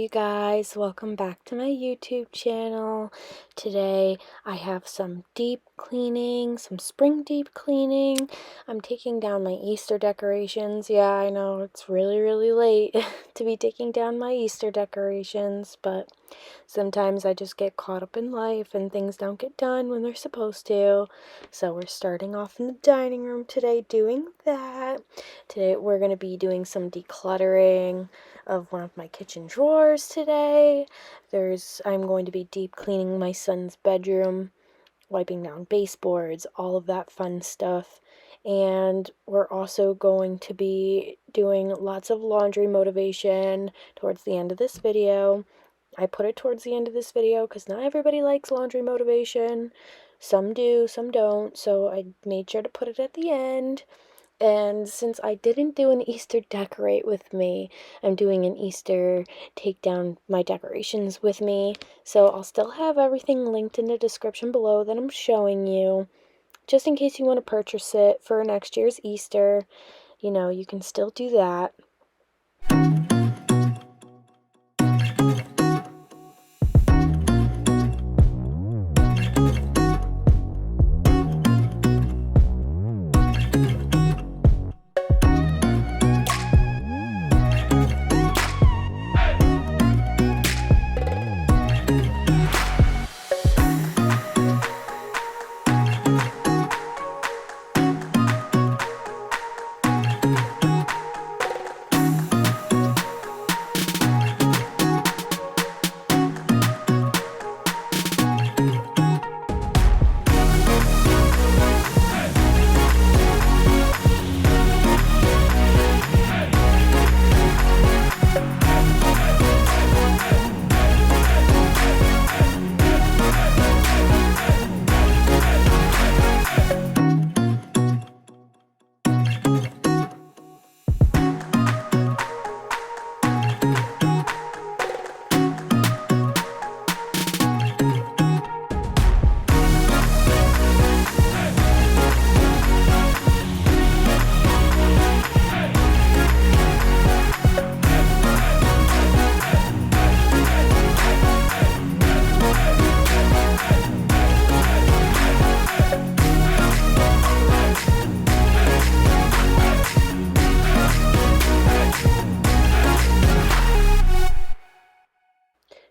you guys, welcome back to my YouTube channel. Today I have some deep cleaning, some spring deep cleaning. I'm taking down my Easter decorations. Yeah, I know it's really late to be taking down my Easter decorations, but sometimes I just get caught up in life and things don't get done when they're supposed to. So we're starting off in the dining room today doing that. Today we're going to be doing some decluttering of one of my kitchen drawers today. I'm going to be deep cleaning my son's bedroom, wiping down baseboards, all of that fun stuff. And we're also going to be doing lots of laundry motivation towards the end of this video. I put it towards the end of this video because not everybody likes laundry motivation. Some do, some don't, so I made sure to put it at the end. And since I didn't do an Easter decorate with me, I'm doing an Easter take down my decorations with me. So I'll still have everything linked in the description below that I'm showing you. Just in case you want to purchase it for next year's Easter, you can still do that.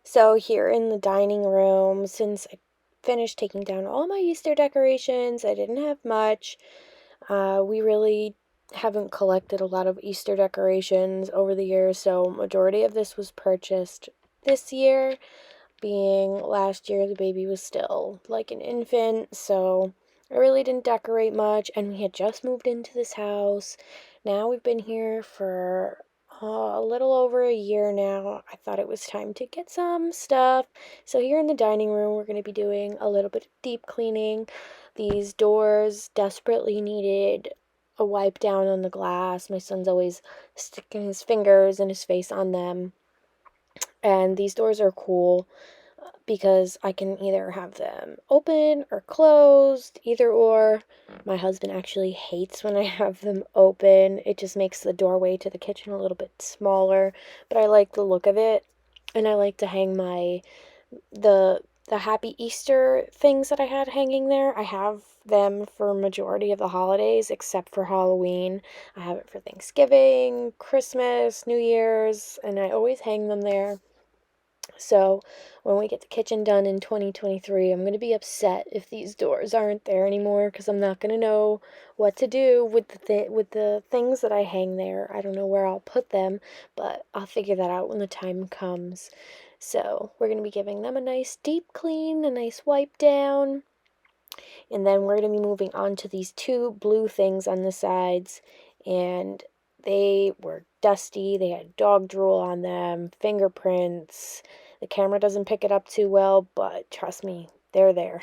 So here in the dining room, since I finished taking down all my Easter decorations, I didn't have much. We really haven't collected a lot of Easter decorations over the years, so majority of this was purchased this year. Being last year, the baby was still like an infant, so I really didn't decorate much, and we had just moved into this house. Now we've been here for a little over a year now. I thought it was time to get some stuff. So here in the dining room, we're going to be doing a little bit of deep cleaning. These doors desperately needed a wipe down on the glass. My son's always sticking his fingers and his face on them. And these doors are cool because I can either have them open or closed, either or. My husband actually hates when I have them open. It just makes the doorway to the kitchen a little bit smaller, but I like the look of it. And I like to hang the Happy Easter things that I had hanging there. I have them for majority of the holidays except for Halloween. I have it for Thanksgiving, Christmas, New Year's, and I always hang them there. So when we get the kitchen done in 2023, I'm going to be upset if these doors aren't there anymore because I'm not going to know what to do with the things that I hang there. I don't know where I'll put them, but I'll figure that out when the time comes. So we're going to be giving them a nice deep clean, a nice wipe down. And then we're going to be moving on to these two blue things on the sides, and they were dusty. They had dog drool on them, fingerprints. The camera doesn't pick it up too well, but trust me, they're there.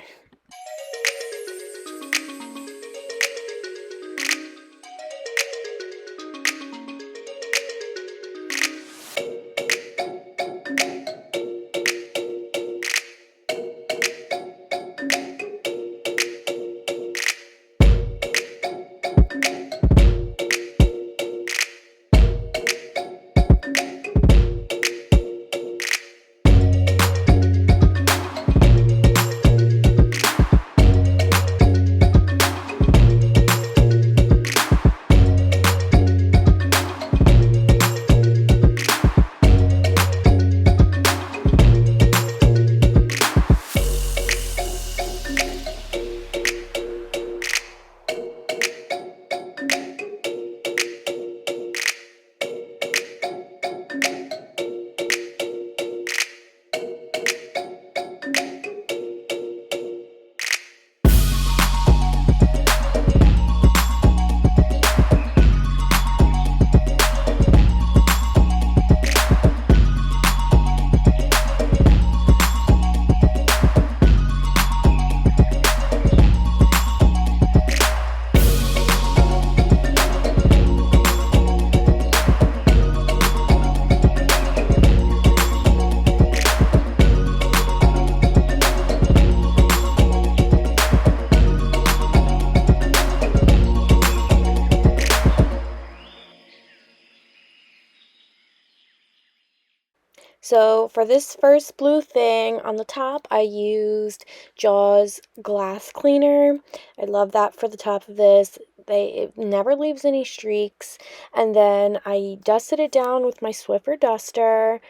So for this first blue thing on the top, I used Jaws glass cleaner. I love that for the top of this. It never leaves any streaks. And then I dusted it down with my Swiffer duster,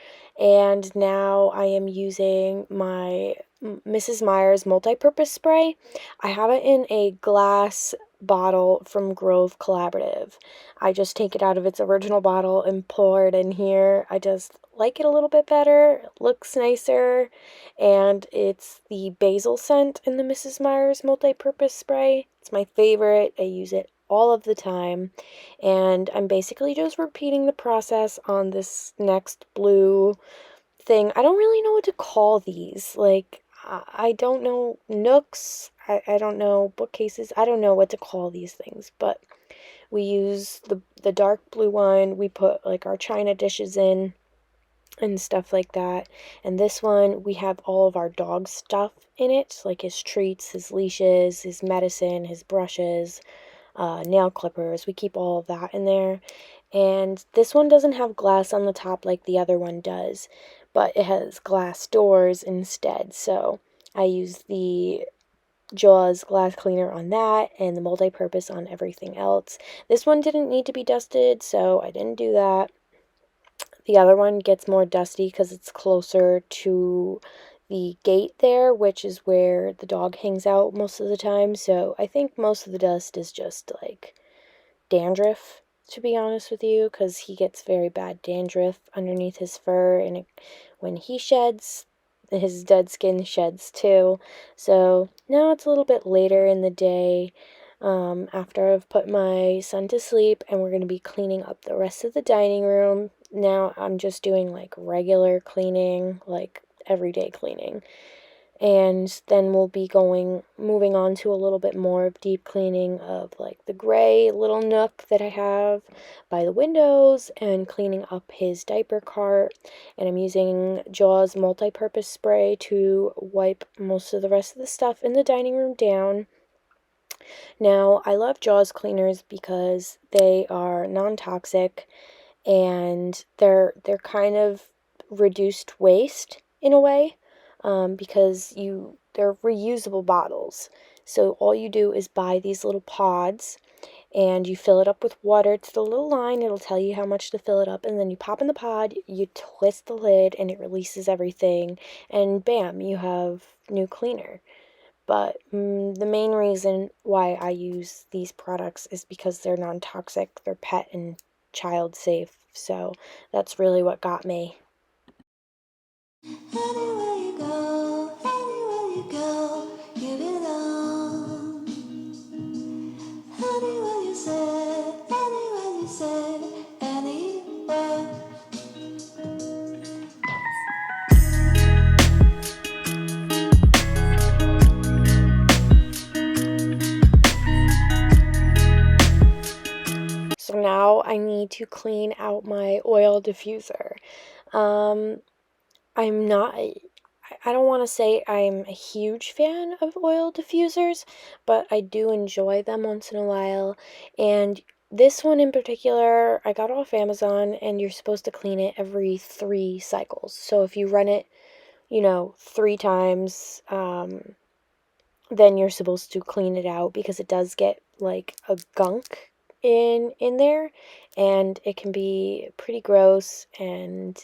and now I am using my Mrs. Meyer's multi-purpose spray. I have it in a glass bottle from Grove Collaborative. I just take it out of its original bottle and pour it in here. I just like it a little bit better. It looks nicer, and it's the basil scent in the Mrs. Meyer's multi-purpose spray. It's my favorite. I use it all of the time, and I'm basically just repeating the process on this next blue thing. I don't really know what to call these. Like, I don't know nooks. I don't know bookcases. I don't know what to call these things, but we use the dark blue one. We put like our china dishes in and stuff like that. And this one, we have all of our dog stuff in it, like his treats, his leashes, his medicine, his brushes, nail clippers. We keep all of that in there. And this one doesn't have glass on the top like the other one does, but it has glass doors instead. So I use the Jaws glass cleaner on that and the multi-purpose on everything else. This one didn't need to be dusted, so I didn't do that. The other one gets more dusty because it's closer to the gate there, which is where the dog hangs out most of the time. So I think most of the dust is just like dandruff, to be honest with you, because he gets very bad dandruff underneath his fur, and when he sheds, his dead skin sheds too. So now it's a little bit later in the day, after I've put my son to sleep, and we're going to be cleaning up the rest of the dining room. Now I'm just doing like regular cleaning, like everyday cleaning. And then we'll be moving on to a little bit more of deep cleaning of like the gray little nook that I have by the windows, and cleaning up his diaper cart. And I'm using Jaws multi-purpose spray to wipe most of the rest of the stuff in the dining room down. Now, I love Jaws cleaners because they are non-toxic, and they're kind of reduced waste in a way, because they're reusable bottles. So all you do is buy these little pods, and you fill it up with water to the little line. It'll tell you how much to fill it up, and then you pop in the pod, you twist the lid, and it releases everything, and bam, you have new cleaner. But the main reason why I use these products is because they're non-toxic, they're pet and child safe. So that's really what got me. Anywhere you go, you belong. Anywhere you said, anywhere. So now I need to clean out my oil diffuser. I'm not, I don't want to say I'm a huge fan of oil diffusers, but I do enjoy them once in a while. And this one in particular, I got off Amazon, and you're supposed to clean it every 3 cycles. So if you run it, 3 times, then you're supposed to clean it out, because it does get like a gunk in there, and it can be pretty gross. And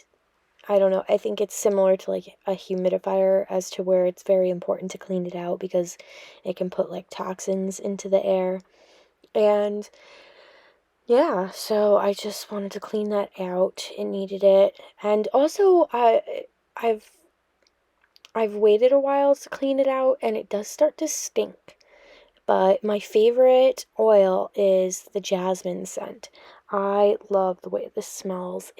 I don't know, I think it's similar to like a humidifier, as to where it's very important to clean it out, because it can put like toxins into the air. And yeah, so I just wanted to clean that out. It needed it. And also I've I've waited a while to clean it out, and it does start to stink. But my favorite oil is the jasmine scent. I love the way this smells.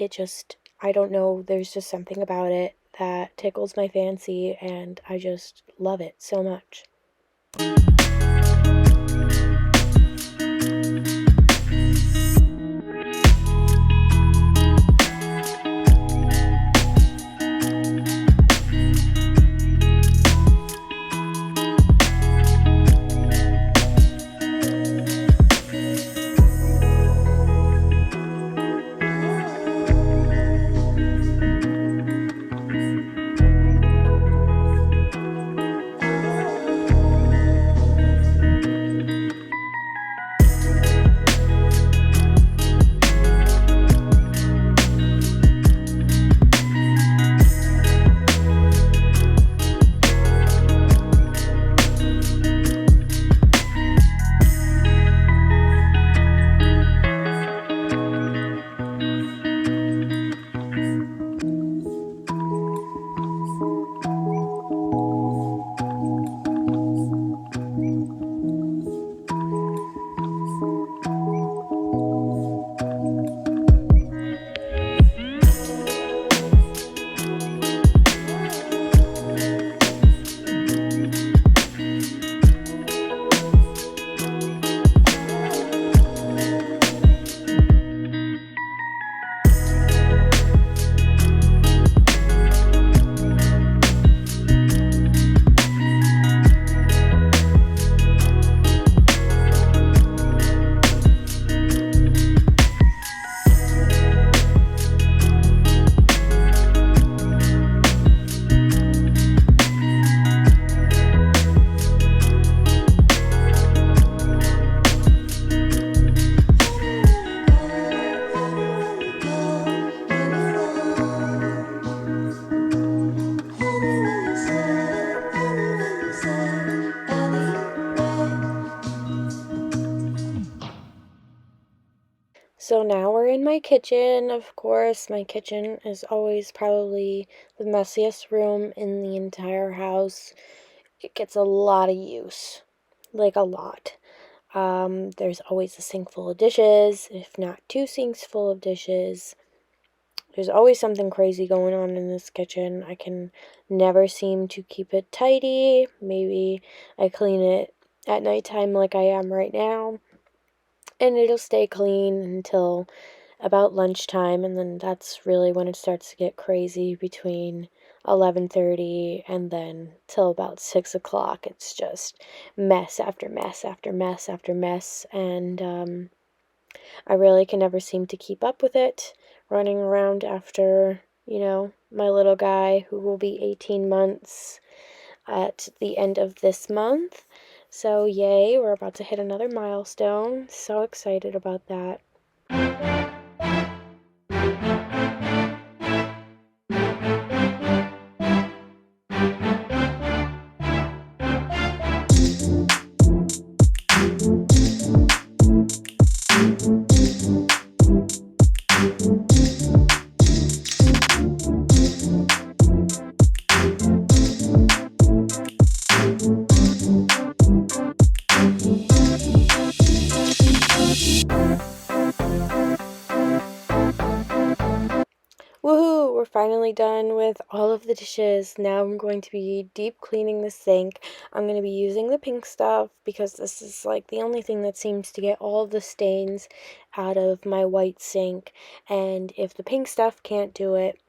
I don't know, there's just something about it that tickles my fancy, and I just love it so much. So now we're in my kitchen, of course. My kitchen is always probably the messiest room in the entire house. It gets a lot of use, like a lot. There's always a sink full of dishes, if not two sinks full of dishes. There's always something crazy going on in this kitchen. I can never seem to keep it tidy. Maybe I clean it at nighttime like I am right now, and it'll stay clean until about lunchtime, and then that's really when it starts to get crazy between 11:30 and then till about 6 o'clock. It's just mess after mess after mess after mess, and I really can never seem to keep up with it, running around after, my little guy who will be 18 months at the end of this month. So, yay, we're about to hit another milestone. So excited about that. Woohoo! We're finally done with all of the dishes. Now I'm going to be deep cleaning the sink. I'm going to be using the pink stuff because this is like the only thing that seems to get all of the stains out of my white sink. And if the pink stuff can't do it,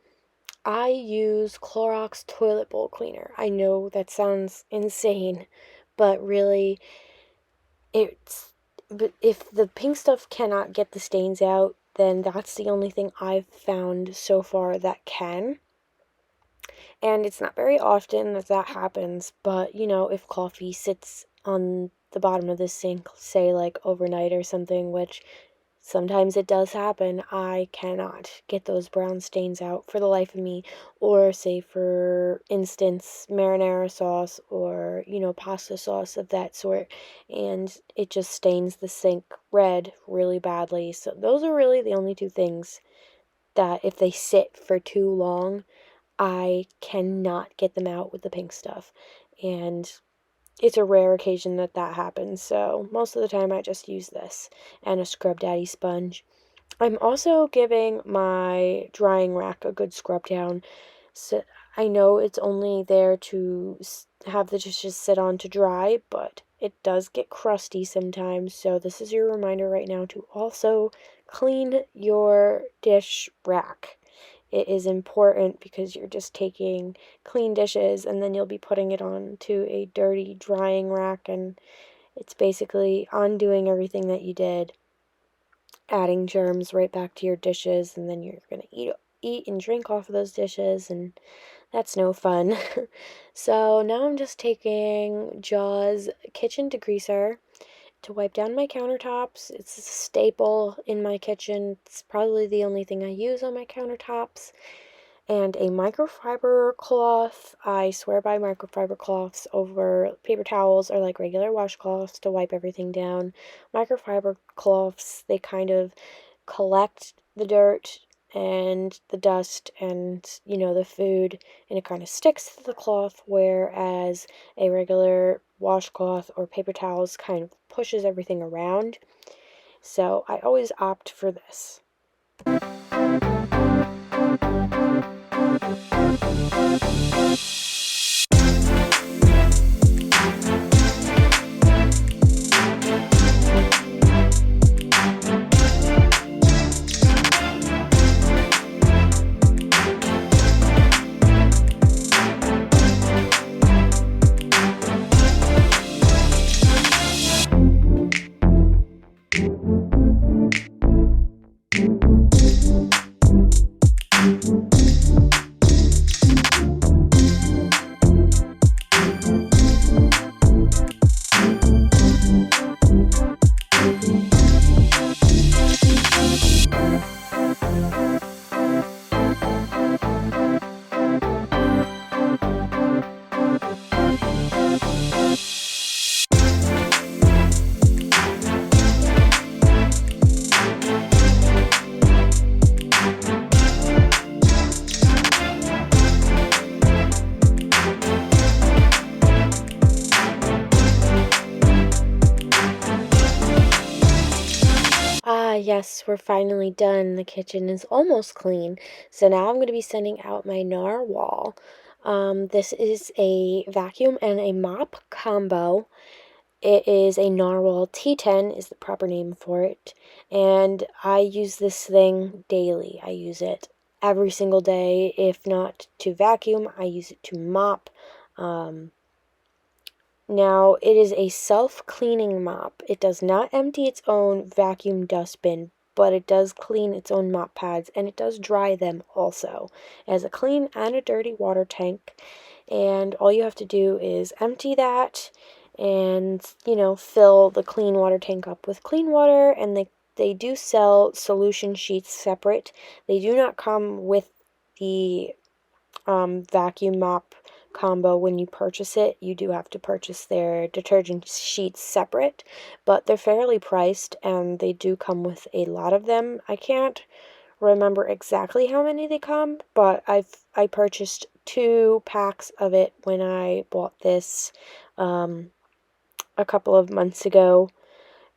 I use Clorox toilet bowl cleaner. I know that sounds insane, but really it's but if the pink stuff cannot get the stains out, then that's the only thing I've found so far that can. And it's not very often that that happens, but if coffee sits on the bottom of the sink, say like overnight or something, which sometimes it does happen, I cannot get those brown stains out for the life of me. Or say, for instance, marinara sauce or, pasta sauce of that sort, and it just stains the sink red really badly. So those are really the only two things that if they sit for too long, I cannot get them out with the pink stuff. And it's a rare occasion that that happens, so most of the time I just use this and a Scrub Daddy sponge. I'm also giving my drying rack a good scrub down. So I know it's only there to have the dishes sit on to dry, but it does get crusty sometimes, so this is your reminder right now to also clean your dish rack. It is important because you're just taking clean dishes and then you'll be putting it onto a dirty drying rack, and it's basically undoing everything that you did, adding germs right back to your dishes, and then you're going to eat and drink off of those dishes, and that's no fun. So now I'm just taking Jaws kitchen degreaser to wipe down my countertops. It's a staple in my kitchen. It's probably the only thing I use on my countertops. And a microfiber cloth. I swear by microfiber cloths over paper towels or like regular washcloths to wipe everything down. Microfiber cloths, they kind of collect the dirt and the dust and, the food, and it kind of sticks to the cloth, whereas a regular washcloth or paper towels kind of pushes everything around. So I always opt for this. Yes, we're finally done. The kitchen is almost clean. So now I'm going to be sending out my narwhal. This is a vacuum and a mop combo. It is a narwhal T10 is the proper name for it. And I use this thing daily. I use it every single day. If not to vacuum, I use it to mop. Um, Now, it is a self-cleaning mop. It does not empty its own vacuum dustbin, but it does clean its own mop pads, and it does dry them also. It has a clean and a dirty water tank, and all you have to do is empty that and, fill the clean water tank up with clean water, and they do sell solution sheets separate. They do not come with the vacuum mop combo. When you purchase it, you do have to purchase their detergent sheets separate, but they're fairly priced and they do come with a lot of them. I can't remember exactly how many they come, but I purchased 2 packs of it when I bought this a couple of months ago,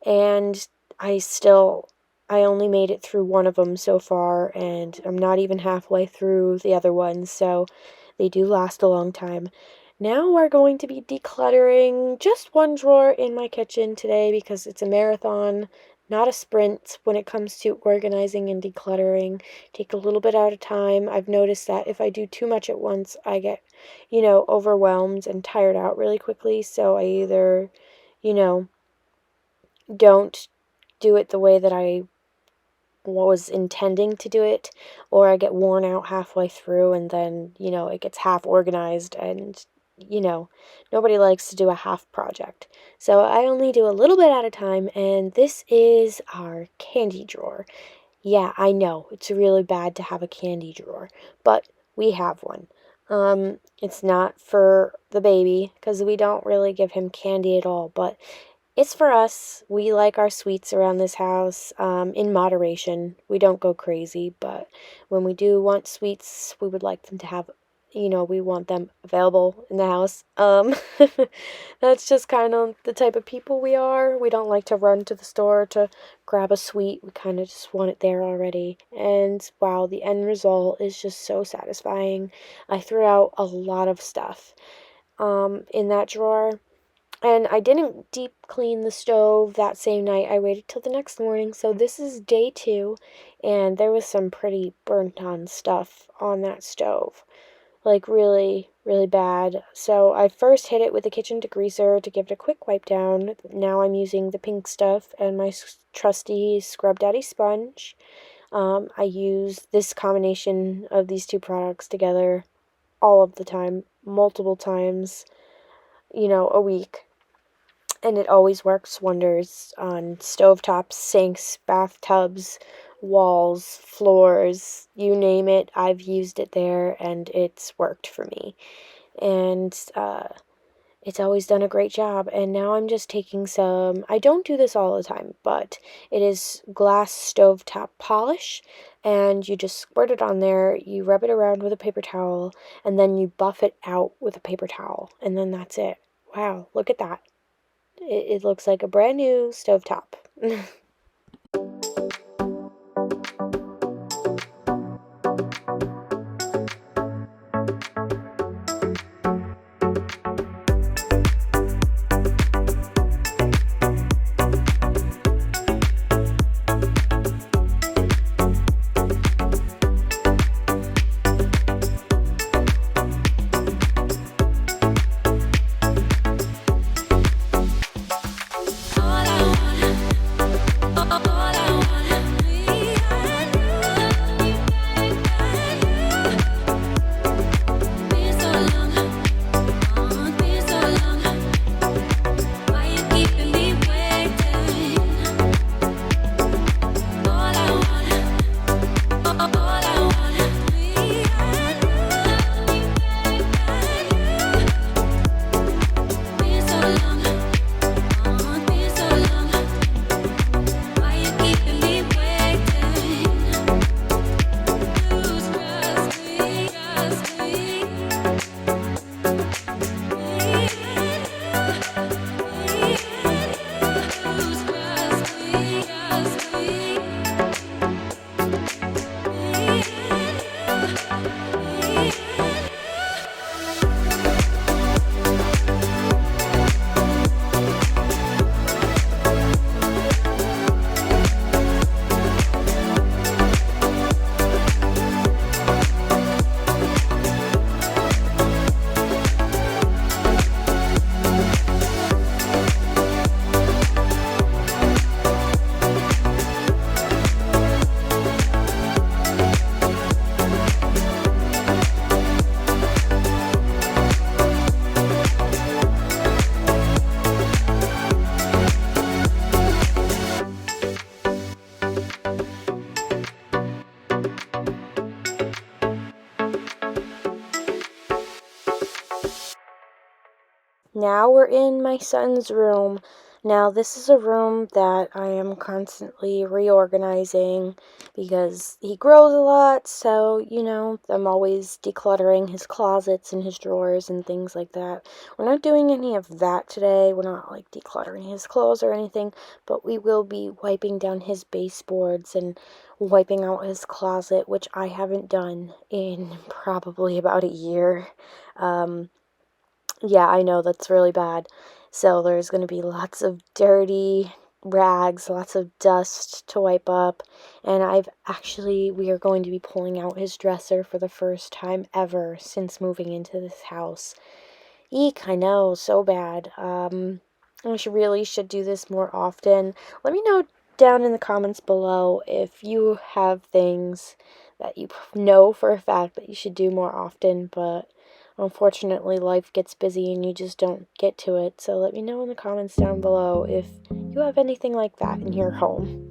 and I only made it through one of them so far, and I'm not even halfway through the other ones, so they do last a long time. Now we're going to be decluttering just one drawer in my kitchen today because it's a marathon, not a sprint when it comes to organizing and decluttering. Take a little bit at a time. I've noticed that if I do too much at once, I get, overwhelmed and tired out really quickly, so I either, you know, don't do it the way that I was intending to do it, or I get worn out halfway through and then, it gets half organized and, nobody likes to do a half project. So I only do a little bit at a time, and this is our candy drawer. Yeah, I know, it's really bad to have a candy drawer, but we have one. It's not for the baby because we don't really give him candy at all, but it's for us. We like our sweets around this house in moderation. We don't go crazy, but when we do want sweets, we would like them to have, we want them available in the house. That's just kind of the type of people we are. We don't like to run to the store to grab a sweet. We kind of just want it there already. And wow, the end result is just so satisfying. I threw out a lot of stuff in that drawer. And I didn't deep clean the stove that same night. I waited till the next morning. So this is day 2, and there was some pretty burnt on stuff on that stove. Like really, really bad. So I first hit it with a kitchen degreaser to give it a quick wipe down. Now I'm using the pink stuff and my trusty Scrub Daddy sponge. I use this combination of these two products together all of the time, multiple times, a week, and it always works wonders on stovetops, sinks, bathtubs, walls, floors, you name it. I've used it there, and it's worked for me. And it's always done a great job. And now I'm just taking some, I don't do this all the time, but it is glass stovetop polish, and you just squirt it on there, you rub it around with a paper towel, and then you buff it out with a paper towel, and then that's it. Wow, look at that. It looks like a brand new stovetop. Now we're in my son's room. Now, this is a room that I am constantly reorganizing because he grows a lot, so, I'm always decluttering his closets and his drawers and things like that. We're not doing any of that today. We're not, decluttering his clothes or anything, but we will be wiping down his baseboards and wiping out his closet, which I haven't done in probably about a year. Yeah, I know that's really bad. So there's going to be lots of dirty rags, lots of dust to wipe up. And we are going to be pulling out his dresser for the first time ever since moving into this house. Eek, I know, so bad. Really should do this more often. Let me know down in the comments below if you have things that you know for a fact that you should do more often, but unfortunately life gets busy and you just don't get to it. So let me know in the comments down below if you have anything like that in your home.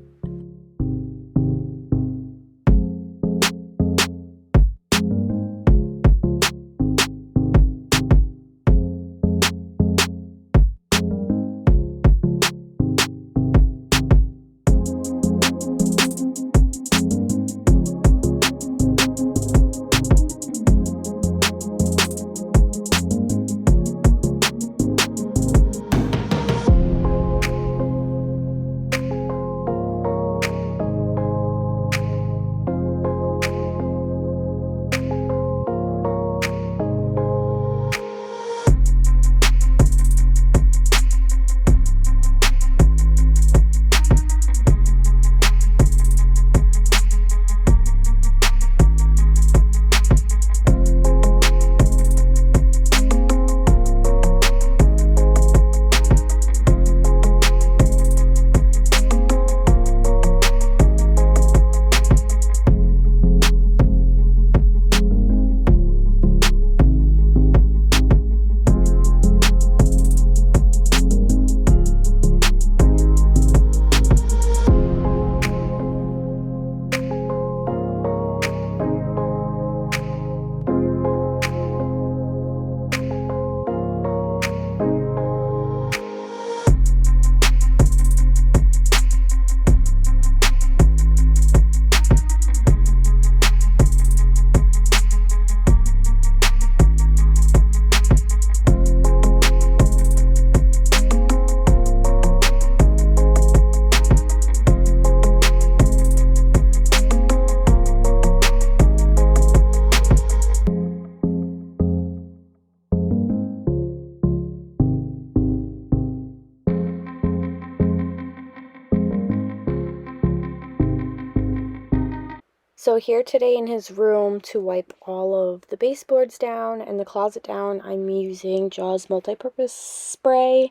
So here today in his room to wipe all of the baseboards down and the closet down, I'm using Jaws multi-purpose spray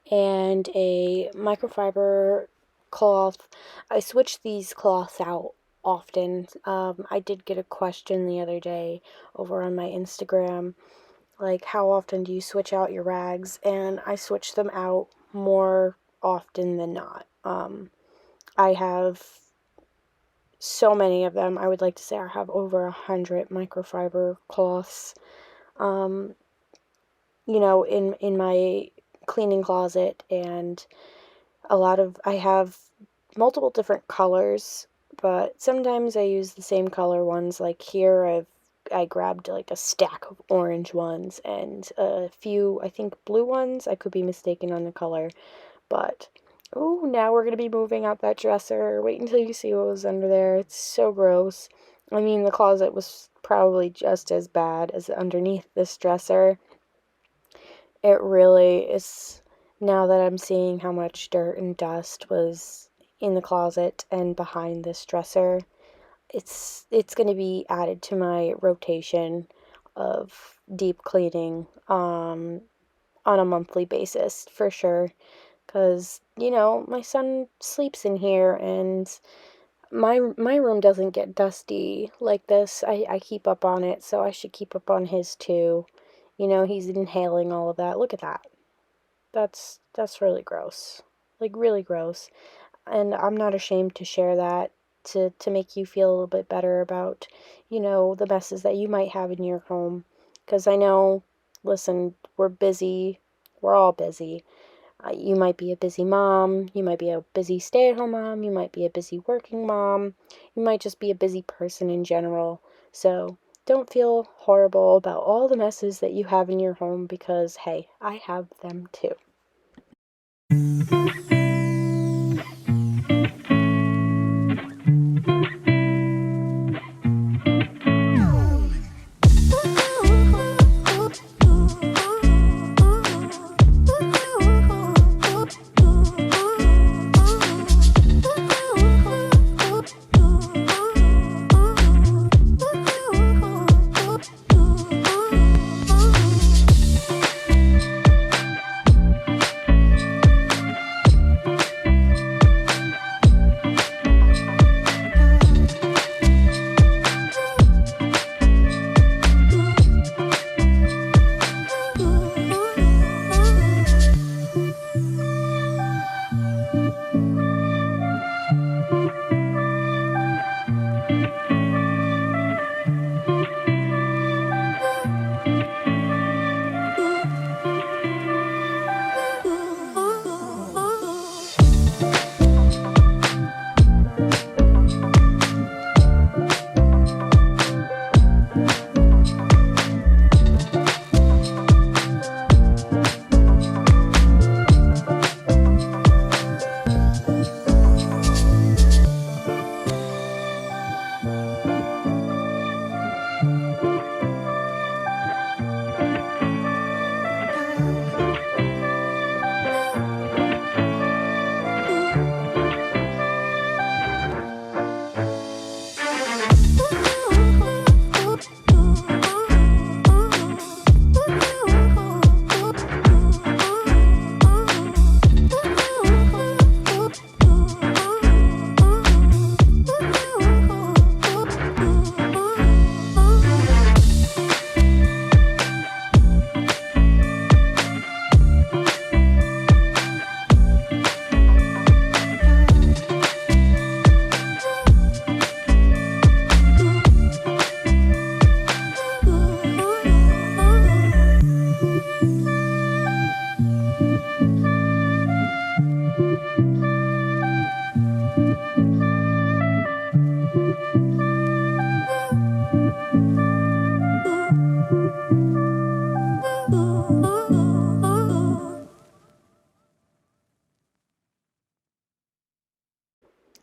and a microfiber cloth. I switch these cloths out often. I did get a question the other day over on my Instagram, like, how often do you switch out your rags? And I switch them out more often than not. I have so many of them. I would like to say I have over 100 microfiber cloths, um, in my cleaning closet, and I have multiple different colors, but sometimes I use the same color ones. Like here, I grabbed like a stack of orange ones and a few, I think, blue ones. I could be mistaken on the color, but oh, now we're gonna be moving out that dresser. Wait until you see what was under there. It's so gross. I mean, the closet was probably just as bad as underneath this dresser. It really is. Now that I'm seeing how much dirt and dust was in the closet and behind this dresser, it's going to be added to my rotation of deep cleaning on a monthly basis for sure. Because, my son sleeps in here and my room doesn't get dusty like this. I keep up on it, so I should keep up on his too. He's inhaling all of that. Look at that. That's really gross. Like, really gross. And I'm not ashamed to share that to make you feel a little bit better about, the messes that you might have in your home. Because I know, listen, we're busy. We're all busy. You might be a busy mom, you might be a busy stay-at-home mom, you might be a busy working mom, you might just be a busy person in general. So don't feel horrible about all the messes that you have in your home because, hey, I have them too.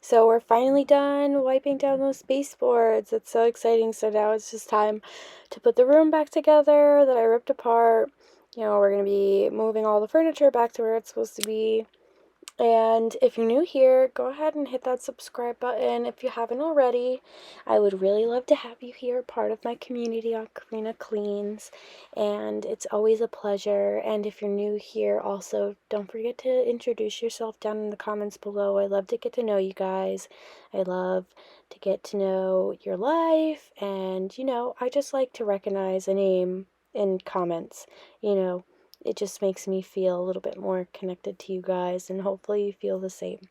So we're finally done wiping down those baseboards. It's so exciting. So now it's just time to put the room back together that I ripped apart. We're going to be moving all the furniture back to where it's supposed to be. And if you're new here, go ahead and hit that subscribe button if you haven't already. I would really love to have you here, part of my community on Koreena Cleans, and it's always a pleasure. And if you're new here, also, don't forget to introduce yourself down in the comments below. I love to get to know you guys. I love to get to know your life, and, I just like to recognize a name in comments, it just makes me feel a little bit more connected to you guys, and hopefully you feel the same.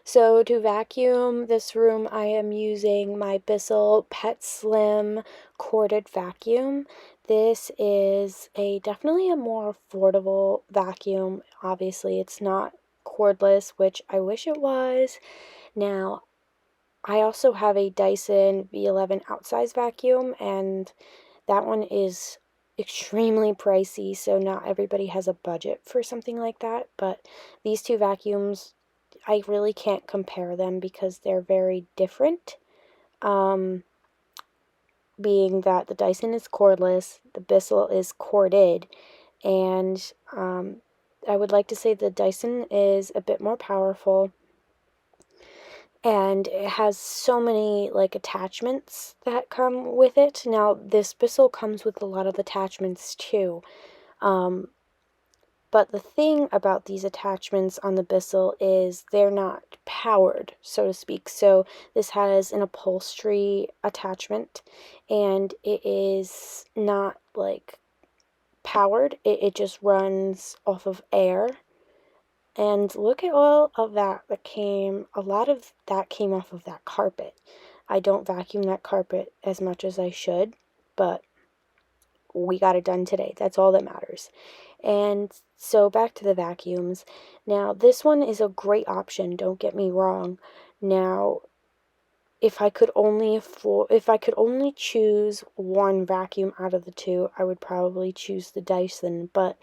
So to vacuum this room, I am using my Bissell Pet Slim corded vacuum. This is definitely a more affordable vacuum. Obviously, it's not cordless, which I wish it was. Now, I also have a Dyson V11 outsize vacuum, and that one is extremely pricey, so not everybody has a budget for something like that. But these two vacuums, I really can't compare them because they're very different. Being that the Dyson is cordless, the Bissell is corded, and I would like to say the Dyson is a bit more powerful, and it has so many attachments that come with it. Now this Bissell comes with a lot of attachments too, but the thing about these attachments on the Bissell is they're not powered, so to speak. So this has an upholstery attachment, and it is not powered. It just runs off of air. And look at all of that a lot of that came off of that carpet. I don't vacuum that carpet as much as I should, but we got it done today. That's all that matters. And So back to the vacuums. Now, this one is a great option, don't get me wrong. Now, if I could only choose one vacuum out of the two, I would probably choose the Dyson, but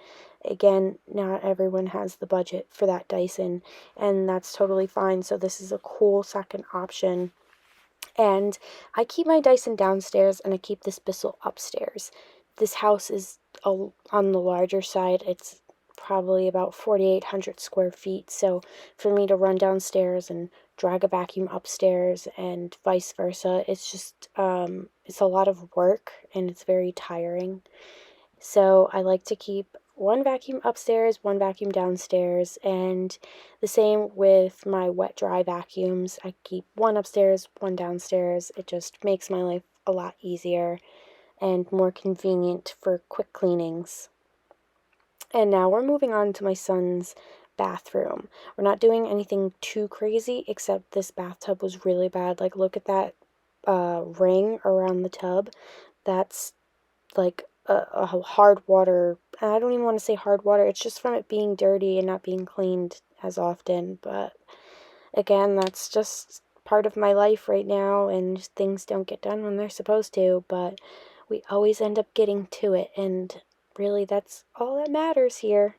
again, not everyone has the budget for that Dyson, and that's totally fine. So this is a cool second option. And I keep my Dyson downstairs and I keep this Bissell upstairs. This house is on the larger side. It's probably about 4,800 square feet. So for me to run downstairs and drag a vacuum upstairs and vice versa, it's just, it's a lot of work and it's very tiring. So I like to keep one vacuum upstairs, one vacuum downstairs, and the same with my wet dry vacuums. I keep one upstairs, one downstairs. It just makes my life a lot easier and more convenient for quick cleanings. And now we're moving on to my son's bathroom. We're not doing anything too crazy, except this bathtub was really bad. Like, look at that ring around the tub. That's like a hard water. I don't even want to say hard water. It's just from it being dirty and not being cleaned as often. But again, that's just part of my life right now, and things don't get done when they're supposed to. But we always end up getting to it, and really, that's all that matters here.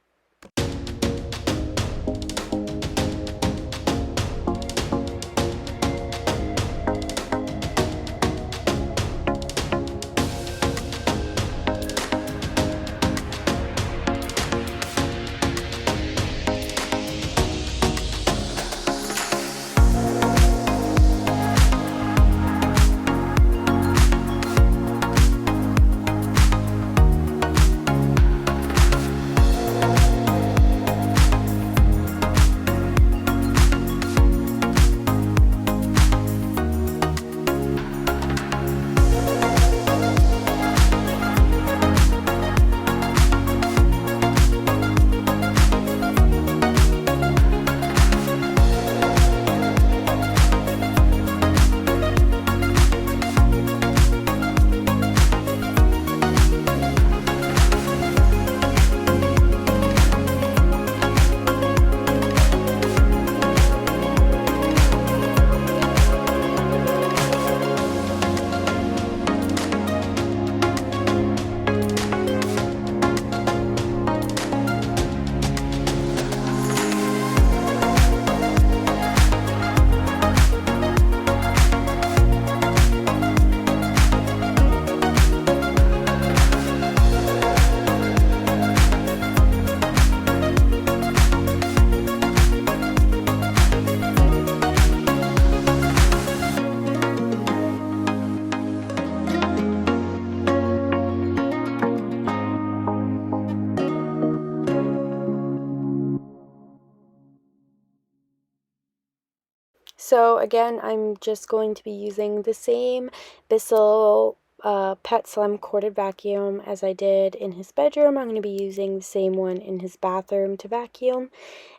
So again, I'm just going to be using the same Bissell Pet Slim corded vacuum as I did in his bedroom. I'm going to be using the same one in his bathroom to vacuum.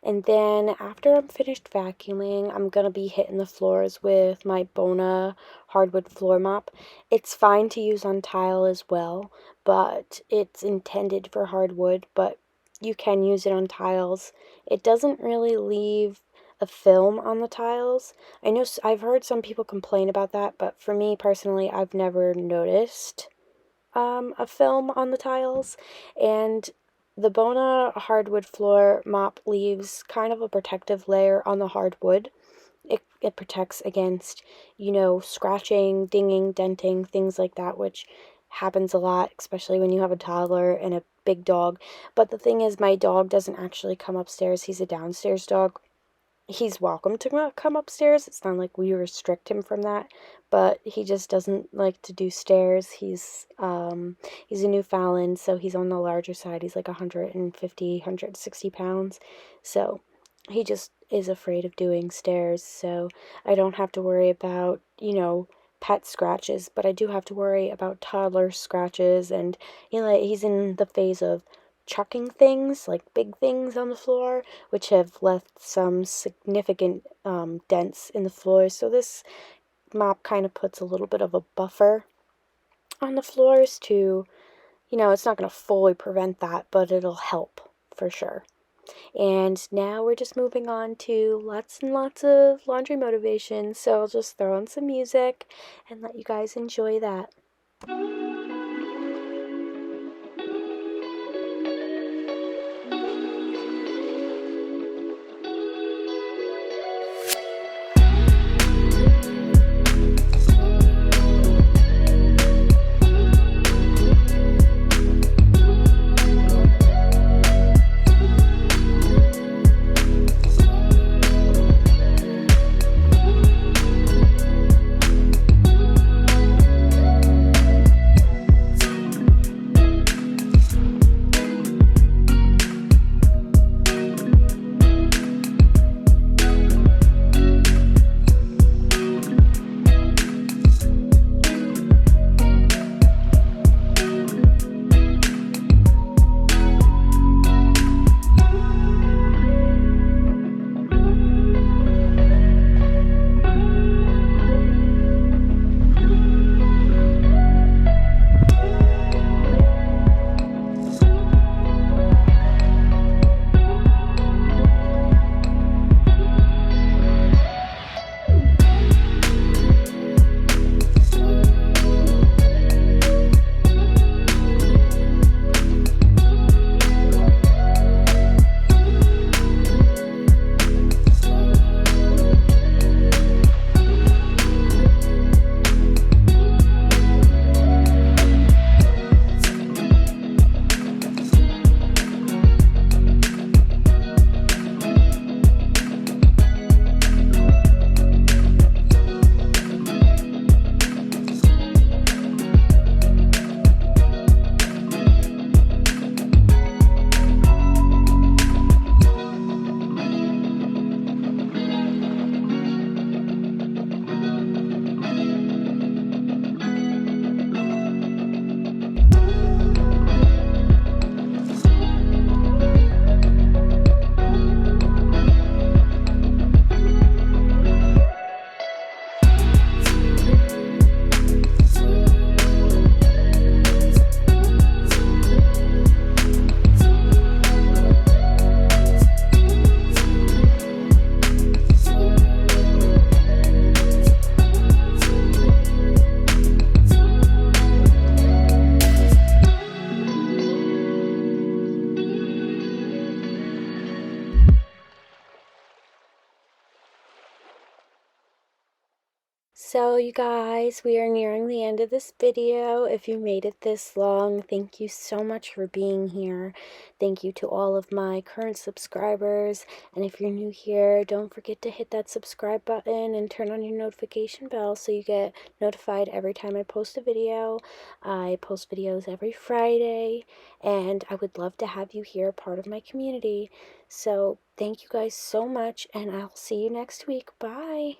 And then after I'm finished vacuuming, I'm going to be hitting the floors with my Bona hardwood floor mop. It's fine to use on tile as well, but it's intended for hardwood, but you can use it on tiles. It doesn't really leave a film on the tiles. I know I've heard some people complain about that, but for me personally, I've never noticed a film on the tiles. And the Bona hardwood floor mop leaves kind of a protective layer on the hardwood. It protects against, scratching, dinging, denting, things like that, which happens a lot, especially when you have a toddler and a big dog. But the thing is, my dog doesn't actually come upstairs. He's a downstairs dog. He's welcome to come upstairs. It's not like we restrict him from that, but he just doesn't like to do stairs. He's a Newfoundland, so he's on the larger side. He's like 150, 160 pounds. So he just is afraid of doing stairs. So I don't have to worry about, pet scratches, but I do have to worry about toddler scratches. And, he's in the phase of chucking things, like big things on the floor, which have left some significant dents in the floor. So this mop kind of puts a little bit of a buffer on the floors to, it's not going to fully prevent that, but it'll help for sure. And now we're just moving on to lots and lots of laundry motivation. So I'll just throw on some music and let you guys enjoy that. So you guys, we are nearing the end of this video. If you made it this long, thank you so much for being here. Thank you to all of my current subscribers. And if you're new here, don't forget to hit that subscribe button and turn on your notification bell so you get notified every time I post a video. I post videos every Friday, and I would love to have you here, part of my community. So thank you guys so much, and I'll see you next week. Bye!